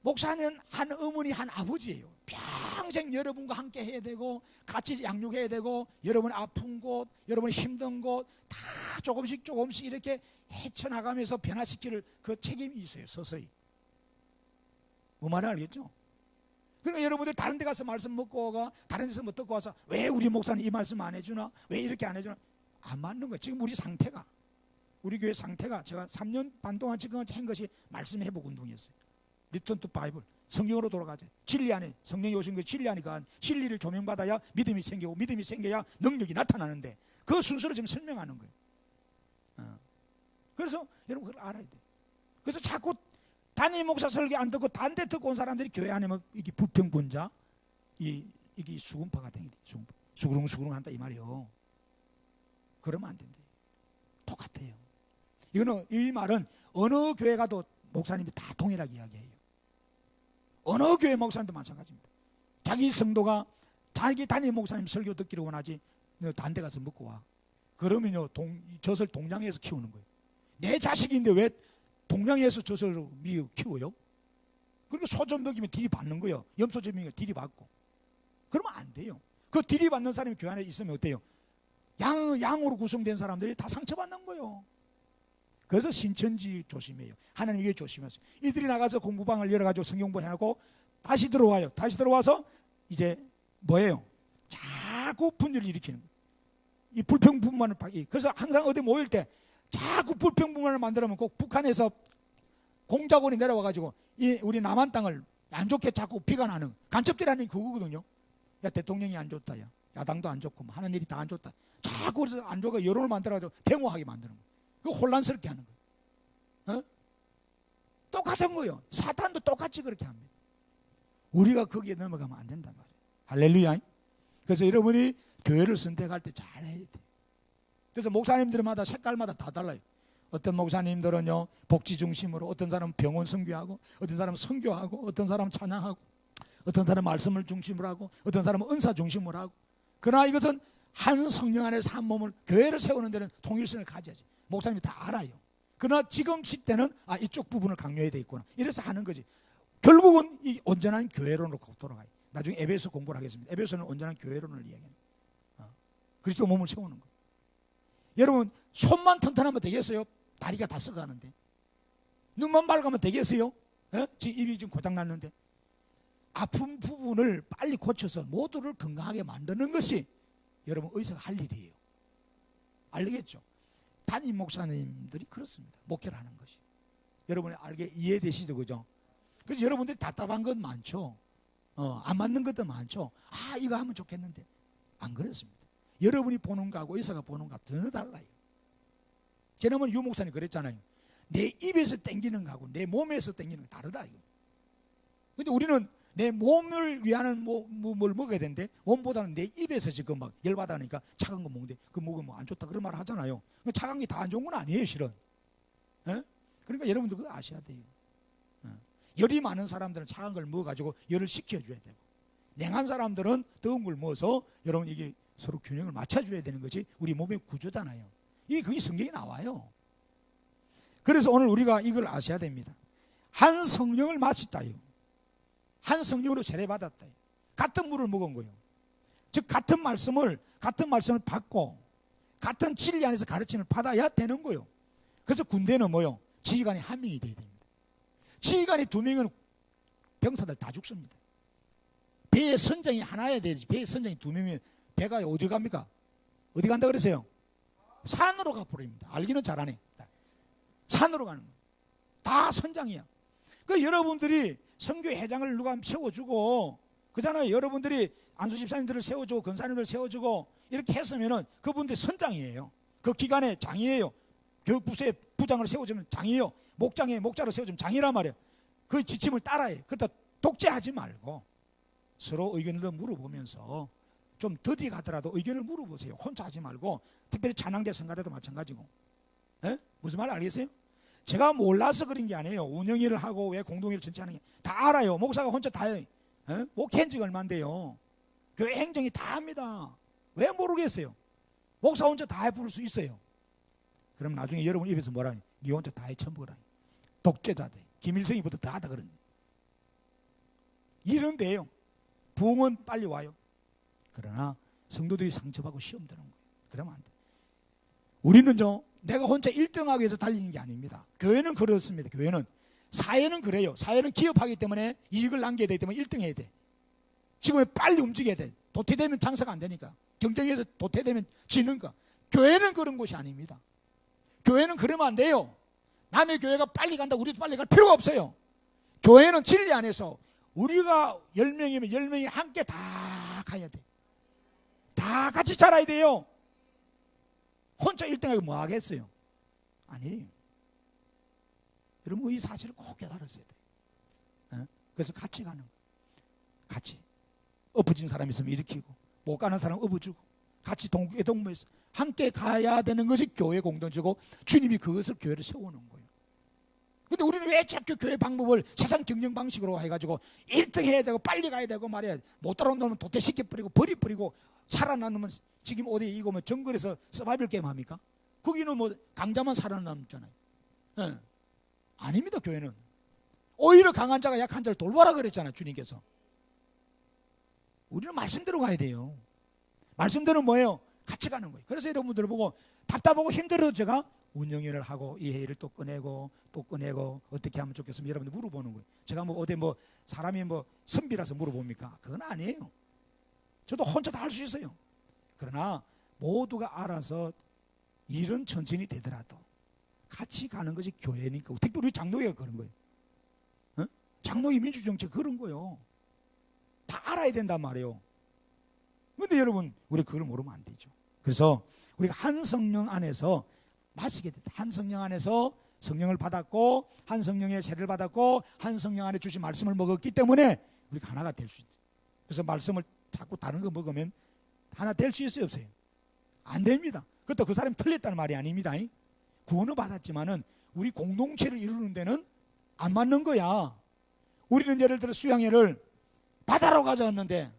[SPEAKER 1] 목사는 한 어머니 한 아버지예요. 평생 여러분과 함께 해야 되고 같이 양육해야 되고 여러분 아픈 곳 여러분 힘든 곳 다 조금씩 이렇게 헤쳐나가면서 변화시킬 그 책임이 있어요. 서서히. 뭐 말인지 알겠죠? 그러니까 여러분들 다른 데 가서 말씀 먹고 가 다른 데서 뭐 듣고 와서 왜 우리 목사는 이 말씀 안 해주나 왜 이렇게 안 해주나 안 맞는 거예요. 지금 우리 상태가 우리 교회 상태가 제가 3년 반 동안 지금 한 것이 말씀 회복 운동이었어요. 리턴 투 바이블 성경으로 돌아가자. 진리 안에 성령이 오신 그 진리 안에 진리를 조명받아야 믿음이 생기고 믿음이 생겨야 능력이 나타나는데 그 순서를 지금 설명하는 거예요. 그래서 여러분 그걸 알아야 돼요. 그래서 자꾸 담임 목사 설교 안 듣고 딴 데 듣고 온 사람들이 교회 안에 뭐 이게 부평분자 이게 수군파가 되는 수구릉수구릉 한다 이 말이요. 그러면 안 된대요. 똑같아요. 이거는 이 말은 어느 교회 가도 목사님이 다 동일하게 이야기해요. 어느 교회 목사님도 마찬가지입니다. 자기 성도가 자기 담임 목사님 설교 듣기를 원하지 너 딴 데 가서 먹고 와. 그러면요 젖을 동양에서 키우는 거예요. 내 자식인데 왜 동양에서 젖을 키워요? 그리고 소좀 먹이면 딜이 받는 거예요. 염소좀 먹이면 딜이 받고. 그러면 안 돼요. 그 딜이 받는 사람이 교회 안에 있으면 어때요? 양으로 구성된 사람들이 다 상처받는 거예요. 그래서 신천지 조심해요. 하나님 이게 조심하세요. 이들이 나가서 공부방을 열어가지고 성경 공부하고 다시 들어와요. 다시 들어와서 이제 뭐예요? 자꾸 분열을 일으키는 거예요. 이 불평분만을 그래서 항상 어디 모일 때 자꾸 불평분만을 만들면 꼭 북한에서 공작원이 내려와가지고 우리 남한 땅을 안 좋게 자꾸 비관하는 간첩들이라는 그거거든요. 야 대통령이 안 좋다, 야 야당도 안 좋고 하는 일이 다 안 좋다. 자꾸 그래서 안 좋게 여론을 만들어가지고 데모하게 만드는 거예요. 그 혼란스럽게 하는 거예요. 똑같은 거예요. 사탄도 똑같이 그렇게 합니다. 우리가 거기에 넘어가면 안 된단 말이에요. 할렐루야. 그래서 여러분이 교회를 선택할 때 잘해야 돼요. 그래서 목사님들마다 색깔마다 다 달라요. 어떤 목사님들은요 복지 중심으로, 어떤 사람은 병원 선교하고, 어떤 사람은 선교하고, 어떤 사람은 찬양하고, 어떤 사람은 말씀을 중심으로 하고, 어떤 사람은 은사 중심으로 하고. 그러나 이것은 한 성령 안에서 한 몸을 교회를 세우는 데는 통일성을 가져야지. 목사님이 다 알아요. 그러나 지금 시대는 이쪽 부분을 강요해야 돼 있구나. 이래서 하는 거지. 결국은 이 온전한 교회론으로 돌아가요. 나중에 에베소 공부를 하겠습니다. 에베소는 온전한 교회론을 이야기합니다. 그리스도 몸을 세우는 거. 여러분 손만 튼튼하면 되겠어요? 다리가 다 썩어가는데. 눈만 밝으면 되겠어요? 지금 입이 지금 고장났는데. 아픈 부분을 빨리 고쳐서 모두를 건강하게 만드는 것이 여러분 의사가 할 일이에요. 알겠죠? 담임 목사님들이 그렇습니다. 목회를 하는 것이. 여러분이 알게 이해되시죠? 그죠? 그래서 여러분들이 답답한 건 많죠. 안 맞는 것도 많죠. 이거 하면 좋겠는데. 안 그렇습니다. 여러분이 보는 거하고 의사가 보는 거하고 전혀 달라요. 지난번 유 목사님 그랬잖아요. 내 입에서 땡기는 거하고 내 몸에서 땡기는 거 다르다. 근데 우리는 내 몸을 위하는 뭘 먹어야 되는데 몸보다는 내 입에서 지금 막 열받으니까 차가운 거 먹는데 그 먹으면 안 좋다 그런 말 하잖아요. 차가운 게 다 안 좋은 건 아니에요 실은. 에? 그러니까 여러분들 그거 아셔야 돼요. 열이 많은 사람들은 차가운 걸 먹어가지고 열을 식혀줘야 되고, 냉한 사람들은 더운 걸 먹어서 여러분 이게 서로 균형을 맞춰줘야 되는 것이 우리 몸의 구조잖아요. 이게 그게 성경에 나와요. 그래서 오늘 우리가 이걸 아셔야 됩니다. 한 성령을 마셨다요. 한 성령으로 세례받았다. 같은 물을 먹은 거예요. 즉 같은 말씀을 받고 같은 진리 안에서 가르침을 받아야 되는 거예요. 그래서 군대는 뭐요? 지휘관이 한 명이 돼야 됩니다. 지휘관이 두 명은 병사들 다 죽습니다. 배의 선장이 하나여야 되지. 배의 선장이 두 명이면 배가 어디 갑니까? 어디 간다 그러세요? 산으로 가버립니다. 알기는 잘하네. 산으로 가는 거예요. 다 선장이야. 그 여러분들이 선교회 회장을 누가 세워주고 그잖아요. 여러분들이 안수 집사님들을 세워주고 권사님들을 세워주고 이렇게 했으면은 그분들 선장이에요. 그 기관의 장이에요. 교육부서의 부장을 세워주면 장이에요. 목자를 세워주면 장이란 말이에요. 그 지침을 따라야 해요. 그러다 독재하지 말고 서로 의견을 물어보면서 좀 더디 가더라도 의견을 물어보세요. 혼자 하지 말고. 특별히 찬양대 성가대도 마찬가지고. 에? 무슨 말 알겠어요? 제가 몰라서 그런 게 아니에요. 운영일을 하고 왜 공동일을 전체 하는 게 다 알아요. 목사가 혼자 다 해요. 목회한 지가 얼만데요. 교회 행정이 다 합니다. 왜 모르겠어요? 목사 혼자 다 해볼 수 있어요. 그럼 나중에 여러분 입에서 뭐라 해요? 니 혼자 다 해쳐먹으라. 독재자다. 김일성이부터 다 하다 그런. 이런데요. 부흥은 빨리 와요. 그러나 성도들이 상처받고 시험 드는 거예요. 그러면 안 돼. 우리는요, 내가 혼자 1등하기 위해서 달리는 게 아닙니다. 교회는 그렇습니다. 교회는. 사회는 그래요. 사회는 기업하기 때문에 이익을 남겨야 되기 때문에 1등 해야 돼. 지금은 빨리 움직여야 돼. 도태되면 장사가 안 되니까. 경쟁에서 도태되면 지는 거. 교회는 그런 곳이 아닙니다. 교회는 그러면 안 돼요. 남의 교회가 빨리 간다 우리도 빨리 갈 필요가 없어요. 교회는 진리 안에서 우리가 10명이면 10명이 함께 다 가야 돼. 다 같이 자라야 돼요. 혼자 1등하기 뭐 하겠어요? 아니에요. 여러분 이 사실을 꼭 깨달았어야 돼요. 그래서 같이 가는 거예요. 같이 엎어진 사람 있으면 일으키고 못 가는 사람 엎어주고 같이 동국에 동무해서 함께 가야 되는 것이 교회 공동체고 주님이 그것을 교회를 세우는 거예요. 근데 우리는 왜 자꾸 교회 방법을 세상 경영 방식으로 해가지고 1등 해야 되고 빨리 가야 되고 말이야. 못 따라온다면 도태시켜버리고 버리고 살아남으면 지금 어디 이거 뭐 정글에서 서바이벌 게임 합니까? 거기는 뭐 강자만 살아남잖아요. 네. 아닙니다. 교회는 오히려 강한 자가 약한 자를 돌봐라 그랬잖아요. 주님께서. 우리는 말씀대로 가야 돼요. 말씀대로 뭐예요? 같이 가는 거예요. 그래서 여러분들 보고 답답하고 힘들어도 제가 운영회를 하고 이 회의를 또 꺼내고 어떻게 하면 좋겠으면 여러분들 물어보는 거예요. 제가 뭐 어디 뭐 사람이 뭐 선비라서 물어봅니까? 그건 아니에요. 저도 혼자 다 할 수 있어요. 그러나 모두가 알아서 일은 천천히 되더라도 같이 가는 것이 교회니까. 특별히 우리 장로회가 그런 거예요. 장로회 민주정책 그런 거예요. 다 알아야 된단 말이에요. 그런데 여러분 우리 그걸 모르면 안 되죠. 그래서 우리가 한 성령 안에서 마시게 됐다. 한 성령 안에서 성령을 받았고 한 성령의 세례를 받았고 한 성령 안에 주신 말씀을 먹었기 때문에 우리가 하나가 될 수 있어요. 그래서 말씀을 자꾸 다른 거 먹으면 하나 될 수 있어요? 없어요? 안 됩니다. 그것도 그 사람이 틀렸다는 말이 아닙니다. 구원을 받았지만은 우리 공동체를 이루는 데는 안 맞는 거야. 우리는 예를 들어 수양회를 바다로 가져왔는데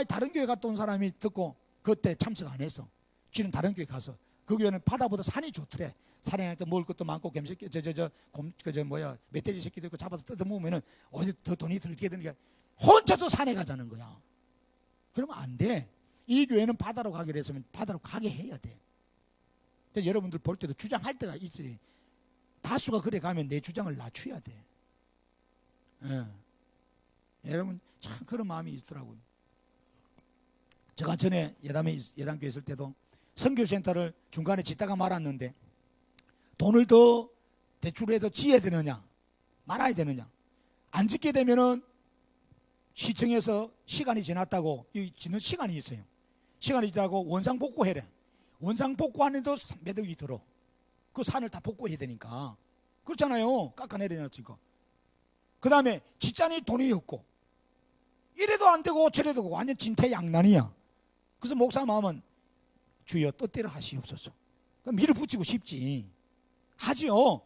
[SPEAKER 1] 다른 교회 갔다 온 사람이 듣고 그때 참석 안 했어. 지는 다른 교회 가서 그 교회는 바다보다 산이 좋더래. 산에 가니까 먹을 것도 많고 뱀새끼 멧돼지 새끼도 있고 잡아서 뜯어먹으면은 어디 더 돈이 들게 되니까 혼자서 산에 가자는 거야. 그러면 안 돼. 이 교회는 바다로 가기로 했으면 바다로 가게 해야 돼. 여러분들 볼 때도 주장할 때가 있지. 다수가 그래 가면 내 주장을 낮춰야 돼. 여러분 참 그런 마음이 있더라고요. 제가 전에 예당교회 있을 때도 선교센터를 중간에 짓다가 말았는데 돈을 더 대출해서 지어야 되느냐 말아야 되느냐. 안 짓게 되면은 시청에서 시간이 지났다고 짓는 시간이 있어요. 시간이 지나고 원상복구해래. 원상복구하는데도 몇 억이 들어. 그 산을 다 복구해야 되니까. 그렇잖아요. 깎아내려놨으니까. 그 다음에 집자니 돈이 없고 이래도 안 되고 저래도 되고 완전 진퇴양난이야. 그래서 목사 마음은 주여 뜻대로 하시옵소서. 밀어붙이고 싶지. 하지요.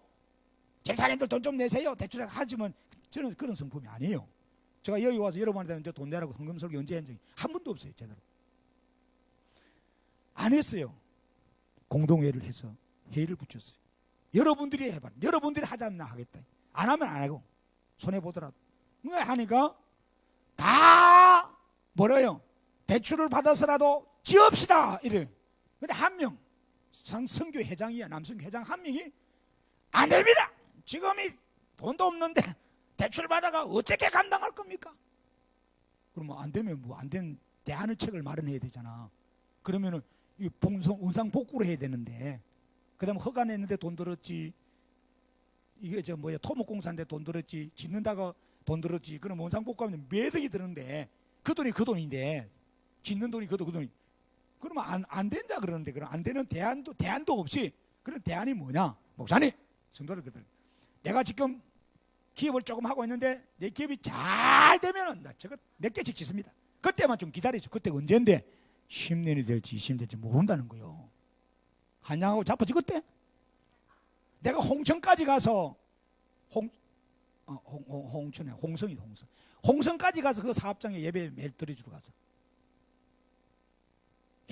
[SPEAKER 1] 집사님들 돈 좀 내세요. 대출 하지만 저는 그런 성품이 아니에요. 제가 여기 와서 여러분한테 돈 내라고 헌금설교 언제 한 적이 한 번도 없어요. 제대로 안 했어요. 공동회의를 해서 회의를 붙였어요. 여러분들이 해봐. 여러분들이 하자면 하겠다. 안 하면 안 하고 손해보더라도. 왜 하니까 다 뭐래요? 대출을 받아서라도 지읍시다 이래. 근데 한 명 성교 회장이야. 남성교 회장 한 명이 안 됩니다. 지금이 돈도 없는데 대출 받아가 어떻게 감당할 겁니까? 그러면 안 되면 뭐 안 된 대안을 책을 마련해야 되잖아. 그러면은 이 원상 복구를 해야 되는데, 그다음 허가 냈는데 돈 들었지. 이게 저 뭐야 토목공사인데 돈 들었지. 짓는다가 돈 들었지. 그럼 원상 복구하면 몇 억이 드는데 그 돈이 그 돈인데 짓는 돈이 그 돈이. 그러면 안 된다 그러는데 그럼 안 되는 대안도 없이 그런 대안이 뭐냐? 목사님, 성도들 그들. 내가 지금 기업을 조금 하고 있는데 내 기업이 잘 되면은 나 저거 몇 개씩 짓습니다. 그때만 좀 기다려줘. 그때가 언제인데 10년이 될지 20년 될지 모른다는 거요. 한양하고 자빠지 그때. 내가 홍천까지 가서 홍천에 홍성까지 가서 그 사업장에 예배 매일 드려주러 가서.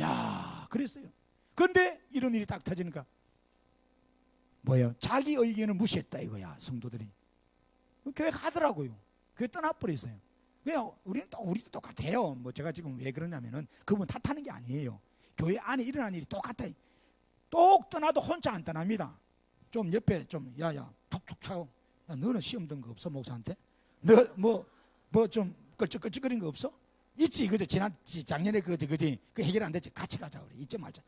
[SPEAKER 1] 야, 그랬어요. 그런데 이런 일이 딱 터지니까 뭐예요? 자기 의견을 무시했다 이거야. 성도들이. 교회 가더라고요. 교회 떠나버렸어요. 그냥 우리도 똑같아요. 뭐 제가 지금 왜 그러냐면은 그분 탓하는 게 아니에요. 교회 안에 일어난 일이 똑같아. 똑 떠나도 혼자 안 떠납니다. 좀 옆에 좀 야야 툭툭 차고. 야, 너는 시험 든 거 없어 목사한테? 너 뭐 좀 끌적끌적거린 거 없어? 있지. 그저 작년에 그지 그 해결 안 됐지. 같이 가자 그래. 잊지 말자.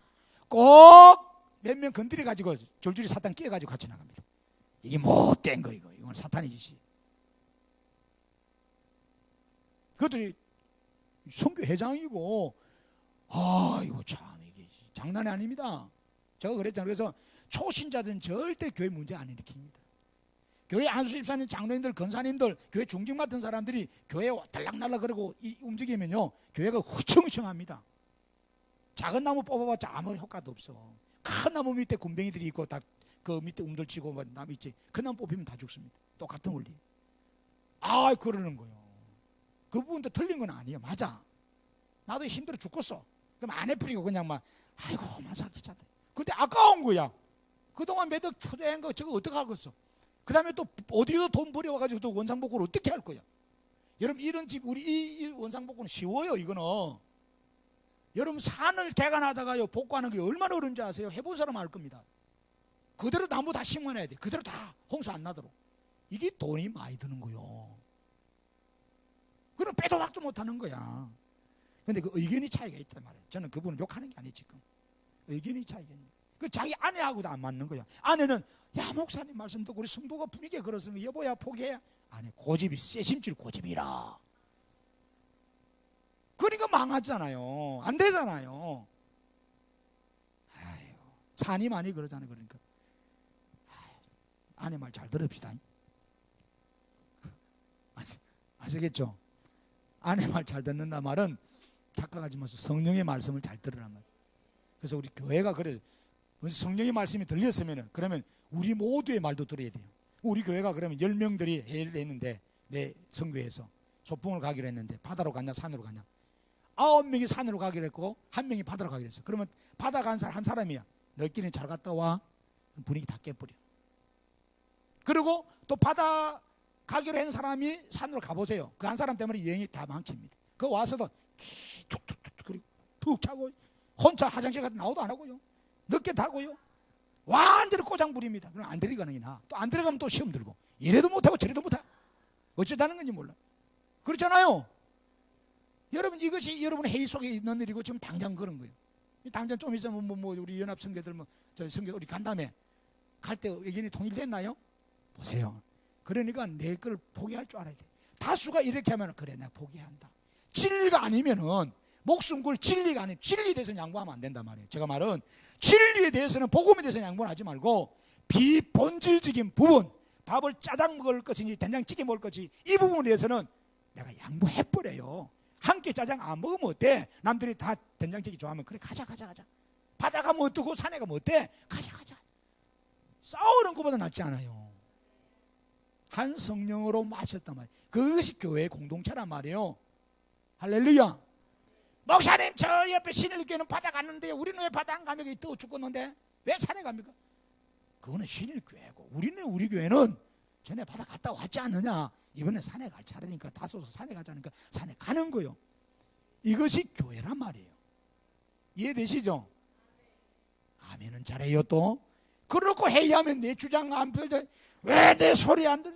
[SPEAKER 1] 꼭 몇 명 건드려 가지고 줄줄이 사탄 끼어 가지고 같이 나갑니다. 이게 못된 거 이거. 이건 사탄의 짓이. 그것들이 선교 회장이고 이거 참 이게 장난이 아닙니다. 제가 그랬잖아요. 그래서 초신자들은 절대 교회 문제 안 일으킵니다. 교회 안수집사님, 장로님들, 권사님들, 교회 중직 맡은 사람들이 교회 달락날락 그러고 움직이면요 교회가 후청후청합니다. 작은 나무 뽑아봤자 아무 효과도 없어. 큰 나무 밑에 군뱅이들이 있고 다 그 밑에 움들치고 뭐 나무 있지. 그 나무 뽑히면 다 죽습니다. 똑같은 원리. 그러는 거예요. 그 부분도 틀린 건 아니에요. 맞아. 나도 힘들어 죽겠어. 그럼 안 해프리고 그냥 막 아이고 만삭기차대. 근데 아까운 거야. 그동안 매덕 투자한 거 저거 어떻게 하겠어. 그 다음에 또 어디서 돈 벌여와가지고 또 원상복구를 어떻게 할 거야. 여러분 이런 집 우리 이 원상복구는 쉬워요. 이거는 여러분 산을 개간하다가요 복구하는 게 얼마나 어려운지 아세요? 해본 사람은 알 겁니다. 그대로 나무 다 심어놔야 돼. 그대로 다 홍수 안 나도록. 이게 돈이 많이 드는 거요. 그럼 빼도 박도 못하는 거야. 근데 그 의견이 차이가 있단 말이에요. 저는 그분을 욕하는 게 아니에요 지금. 의견이 차이가 있는. 그 자기 아내하고도 안 맞는 거야. 아내는 야 목사님 말씀 듣고 우리 성도가 분위기가 그렇습니다. 여보야 포기해. 아니 고집이 쇠심줄 고집이라. 그러니까 망하잖아요. 안 되잖아요. 아유, 산이 많이 그러잖아요. 그러니까 아내 말 잘 들읍시다. 아시겠죠? 아내 말 잘 듣는다 말은 착각하지 마세요. 성령의 말씀을 잘 들으란 말. 그래서 우리 교회가 그래 성령의 말씀이 들렸으면 그러면 우리 모두의 말도 들어야 돼요. 우리 교회가 그러면 10명들이 회의를 했는데 내 성교에서 소풍을 가기로 했는데 바다로 가냐 산으로 가냐 9명이 산으로 가기로 했고 1명이 바다로 가기로 했어. 그러면 바다 간 사람 한 사람이야. 너희끼리는 잘 갔다 와. 분위기 다 깨버려. 그리고 또 바다 가기로 한 사람이 산으로 가보세요. 그 한 사람 때문에 여행이 다 망칩니다. 그 와서도 툭툭툭 그리고 툭 차고 혼자 화장실 가서 나오도 안 하고요. 늦게 타고요. 완전히 꼬장 부립니다. 그럼 안 들어가는 게나 또 안 들어가면 또 시험 들고 이래도 못하고 저래도 못하고 어쩌다는 건지 몰라. 그렇잖아요. 여러분 이것이 여러분 회의 속에 있는 일이고 지금 당장 그런 거예요. 당장 좀 있으면 뭐 우리 연합 성교들 저 성교 우리 간다음에 갈 때 의견이 통일됐나요? 보세요. 그러니까 내 걸 포기할 줄 알아야 돼. 다수가 이렇게 하면 그래 내가 포기한다. 진리가 아니면은 목숨 걸 진리가 아니면 진리에 대해서는 양보하면 안 된단 말이에요. 제가 말은 진리에 대해서는 복음에 대해서는 양보하지 말고 비본질적인 부분, 밥을 짜장 먹을 것인지 된장찌개 먹을 것인지 이 부분에 대해서는 내가 양보해버려요. 한 끼 짜장 안 먹으면 어때? 남들이 다 된장찌개 좋아하면 그래 가자. 바다 가면 어떠고 산에 가면 어때? 가자. 싸우는 것보다 낫지 않아요. 한 성령으로 마셨단 말이에요. 그것이 교회의 공동체란 말이에요. 할렐루야. 목사님 저 옆에 신일교회는 바다 갔는데 우리는 왜 바다 안 가면 뜨거 죽겠는데 왜 산에 갑니까? 그거는 신일교회고 우리 교회는 전에 바다 갔다 왔지 않느냐. 이번에 산에 갈 차례니까 다소서 산에 가자니까 산에 가는 거요. 이것이 교회란 말이에요. 이해되시죠? 아멘은 잘해요. 또 그렇고 회의하면 내 주장 안 펼쳐 왜 내 소리 안 들어?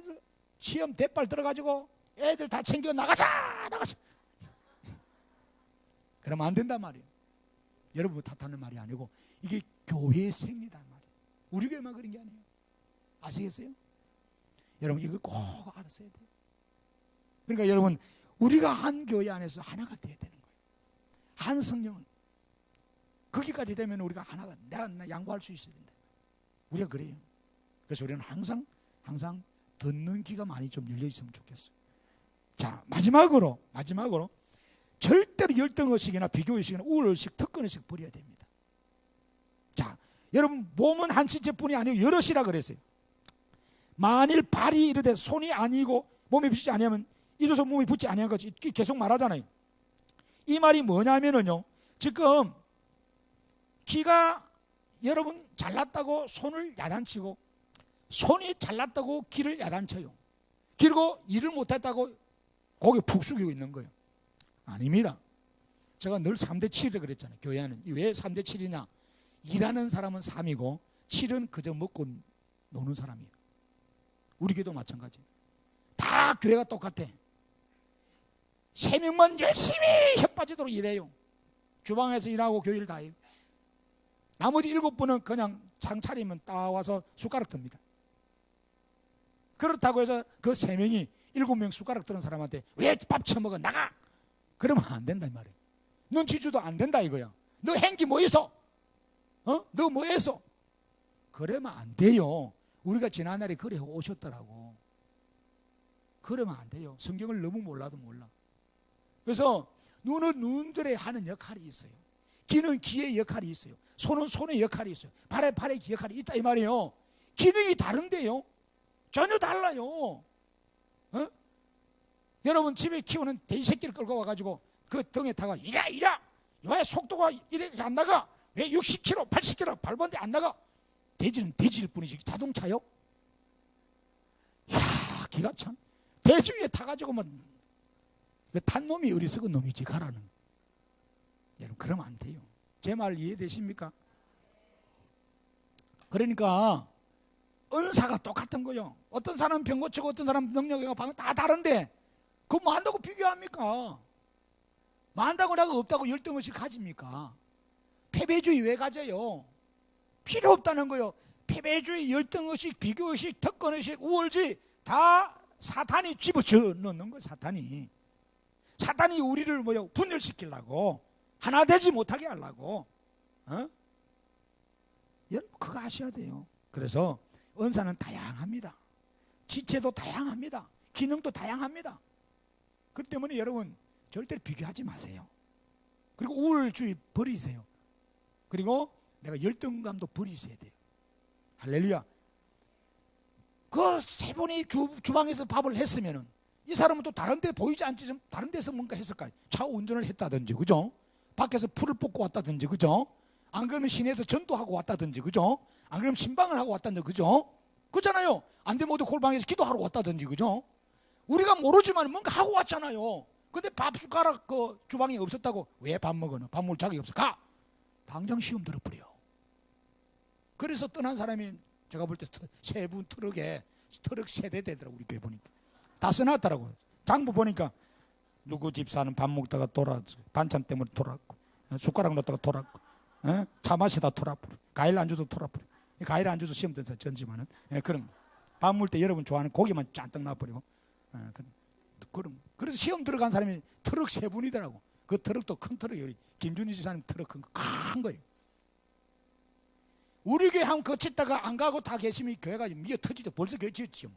[SPEAKER 1] 시험 대빨 들어가지고 애들 다 챙겨 나가자. 그러면 안 된단 말이에요. 여러분 탓하는 말이 아니고 이게 교회의 생리단 말이에요. 우리 교회만 그런 게 아니에요. 아시겠어요? 여러분 이걸 꼭 알았어야 돼요. 그러니까 여러분 우리가 한 교회 안에서 하나가 돼야 되는 거예요. 한 성령은 거기까지 되면 우리가 하나가 내가 양보할 수 있어야 된다. 우리가 그래요. 그래서 우리는 항상 듣는 귀가 많이 좀 열려 있으면 좋겠어요. 자 마지막으로 절대로 열등의식이나 비교의식이나 우월의식, 특권의식 버려야 됩니다. 자 여러분 몸은 한 지체뿐이 아니고 여럿이라 그랬어요. 만일 발이 이르되 손이 아니고 몸에 붙지 아니하면 이로써 몸이 붙지 아니한 거지 계속 말하잖아요. 이 말이 뭐냐면은요, 지금 귀가 여러분 잘났다고 손을 야단치고 손이 잘났다고 귀를 야단쳐요. 그리고 일을 못했다고 고개 푹 숙이고 있는 거예요. 아닙니다. 제가 늘 3대 7이라 그랬잖아요. 교회 안은 왜 3대 7이냐? 일하는 사람은 3이고 7은 그저 먹고 노는 사람이에요. 우리 교회도 마찬가지. 다 교회가 똑같아. 3명만 열심히 혀 빠지도록 일해요. 주방에서 일하고 교회를 다 해요. 나머지 7분은 그냥 장 차리면 따와서 숟가락 듭니다. 그렇다고 해서 그 3명이 7명 숟가락 드는 사람한테 왜 밥 처먹어 나가! 그러면 안 된다 이 말이에요. 눈치주도 안 된다 이거야. 너 행기 뭐 했어? 너 뭐 했어? 그러면 안 돼요. 우리가 지난날에 그래 오셨더라고. 그러면 안 돼요. 성경을 너무 몰라도 몰라. 그래서 눈은 눈들의 하는 역할이 있어요. 귀는 귀의 역할이 있어요. 손은 손의 역할이 있어요. 발에 발의 역할이 있다 이 말이에요. 기능이 다른데요. 전혀 달라요. 여러분 집에 키우는 돼지 새끼를 끌고 와가지고 그 등에 타가 이라 왜 속도가 이렇게 안 나가? 왜 60km 80km 밟았는데 안 나가? 돼지는 돼지일 뿐이지 자동차요? 이야 기가 참 돼지 위에 타가지고만 탄 놈이 어리석은 놈이지 가라는. 여러분 그러면 안 돼요. 제 말 이해되십니까? 그러니까 은사가 똑같은 거요. 어떤 사람은 병 고치고 어떤 사람은 능력이 다 다른데 그거 뭐 한다고 비교합니까? 뭐 한다고 내가 없다고 열등의식 가집니까? 패배주의 왜 가져요? 필요 없다는 거요. 패배주의, 열등의식, 비교의식, 특권의식, 우월주의 다 사탄이 집어쳐 넣는 거예요. 사탄이 우리를 뭐요? 분열시키려고 하나 되지 못하게 하려고. 여러분 그거 아셔야 돼요. 그래서 은사는 다양합니다. 지체도 다양합니다. 기능도 다양합니다. 그렇기 때문에 여러분 절대로 비교하지 마세요. 그리고 우월주의 버리세요. 그리고 내가 열등감도 버리셔야 돼요. 할렐루야. 그 세 분이 주방에서 밥을 했으면은 이 사람은 또 다른 데 보이지 않지 좀 다른 데서 뭔가 했을까요? 차 운전을 했다든지 그죠? 밖에서 풀을 뽑고 왔다든지 그죠? 안 그러면 시내에서 전도하고 왔다든지 그죠? 안 그러면 신방을 하고 왔다든지 그죠? 그렇잖아요. 안 되면 모두 골방에서 기도하러 왔다든지 그죠? 우리가 모르지만 뭔가 하고 왔잖아요. 근데 밥 숟가락 그 주방에 없었다고 왜 밥 먹어너? 밥 먹을 자격이 없어. 가! 당장 시험 들어버려. 그래서 떠난 사람이 제가 볼 때 세 분 트럭 세대 되더라고. 우리 교회 보니까 다 써놨더라고요. 장부 보니까 누구 집사는 밥 먹다가 돌아왔고 반찬 때문에 돌아왔고 숟가락 넣다가 돌아왔고 차 마시다 돌아버려. 과일 안 줘서 돌아버려. 과일 안 줘서 시험 든사 전지만은 그런 밥 먹을 때 여러분 좋아하는 고기만 짠뜩 놔버리고 그럼 그래서 시험 들어간 사람이 트럭 세 분이더라고. 그 트럭도 큰 트럭이 우리 김준희 지사님 트럭 큰 거예요. 우리 교회 한번 거쳤다가 안 가고 다 계시면 교회가 미어 터지죠. 벌써 교회 지었지요.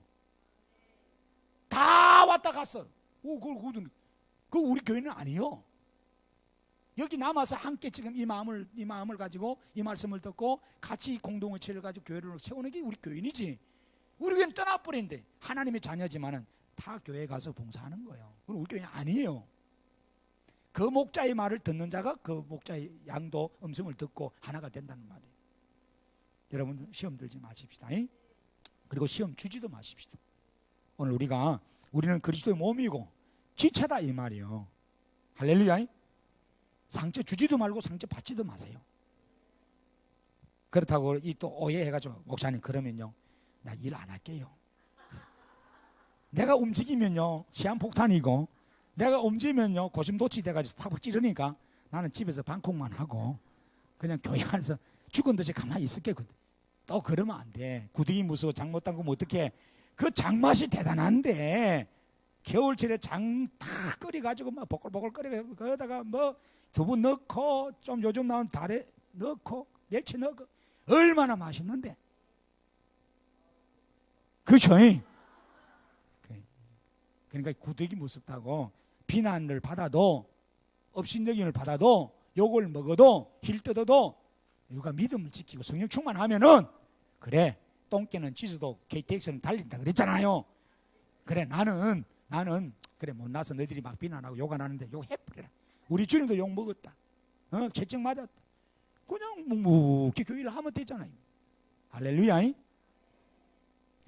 [SPEAKER 1] 다 왔다 갔어. 그 우리 교회는 아니요. 여기 남아서 함께 지금 이 마음을 가지고 이 말씀을 듣고 같이 공동체를 가지고 교회를 세우는 게 우리 교인이지. 우리 교회는 떠나버린데 하나님의 자녀지만은 다 교회에 가서 봉사하는 거예요. 그럼 우리 교회는 아니에요. 그 목자의 말을 듣는 자가 그 목자의 양도 음성을 듣고 하나가 된다는 말이에요. 여러분 시험 들지 마십시다. 그리고 시험 주지도 마십시다. 오늘 우리는 그리스도의 몸이고 지체다 이 말이에요. 할렐루야. 상처 주지도 말고 상처 받지도 마세요. 그렇다고 이 또 오해해가지고 목사님 그러면요 나 일 안 할게요. 내가 움직이면요 시한폭탄이고 내가 움직이면요 고슴도치 돼가지고 팍팍 찌르니까 나는 집에서 방콕만 하고 그냥 교회 안에서 죽은 듯이 가만히 있을게. 또 그러면 안 돼. 구덩이 무서워 장 못 담그면 어떡해. 그 장맛이 대단한데 겨울철에 장 다 끓여가지고 막 보글보글 끓여 거기다가 뭐 두부 넣고 좀 요즘 나온 다래 넣고 멸치 넣고 얼마나 맛있는데. 그렇죠? 그러니까 구덩이 무섭다고 비난을 받아도 업신여김을 받아도 욕을 먹어도 힐 뜯어도 누가 믿음을 지키고 성령 충만하면은 그래 똥개는 지수도 KTX는 달린다 그랬잖아요. 그래 나는 그래 못나서 너희들이 막 비난하고 욕 안 하는데 욕해버려라. 우리 주님도 욕 먹었다. 채찍 맞았다. 그냥 묵묵히 교회를 하면 되잖아요. 할렐루야.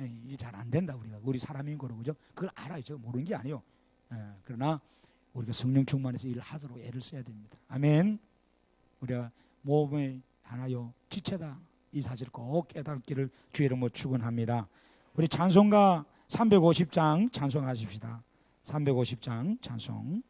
[SPEAKER 1] 이게 잘 안 된다. 우리 사람인 거로 그죠? 그걸 알아요. 제가 모르는 게 아니에요. 그러나 우리가 성령 충만해서 일을 하도록 애를 써야 됩니다. 아멘. 우리가 몸의 하나요 지체다 이 사실을 꼭 깨닫기를 주의 이름으로 축원합니다. 우리 찬송가 350장 찬송하십시다. 350장 찬송.